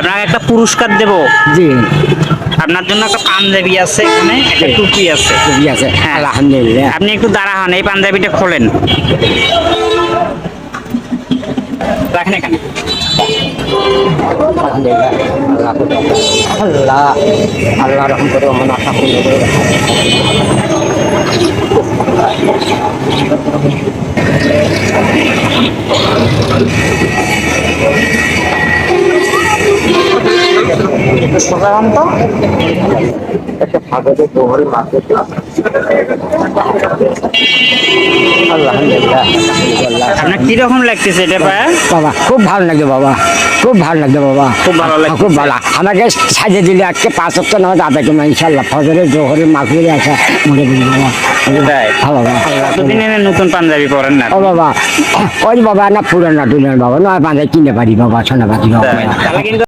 আপনাকে একটা পুরস্কার দেব। জি আপনার জন্য একটা পাঞ্জাবি আছে, এখানে একটা টুপি আছে। ঠিক আছে হ্যাঁ। আলহামদুলিল্লাহ আপনি একটু দাঁড়া হন, এই পাঞ্জাবিটা খোলেন, রাখেন এখানে। আল্লাহ আল্লাহ রহম করে মন আশা পূর্ণ করে আলহামদুলিল্লাহ আপনার কিরকম লাগতেছে এটা পায়ে? বাবা খুব ভালো লাগছে বাবা, খুব ভালো লাগছে বাবা, খুব ভালো লাগছে। খুব ভালো। আমাকে সাজিয়ে দিলে আজকে 5 সপ্তাহ নয় আদায় করবো ইনশাল্লাহ। ফজরে জোহরে মাগরিবে আসা মনে করি বাবা। তাই? হ্যাঁ বাবা। এতদিন এনে নতুন পাঞ্জাবি পরেন না? ও বাবা ওই বাবা না পুরান না টুরান বাবা নয় বাঁধে কিনে পারি বাবা সোনাবাদি বাবা। তাহলে কিন্তু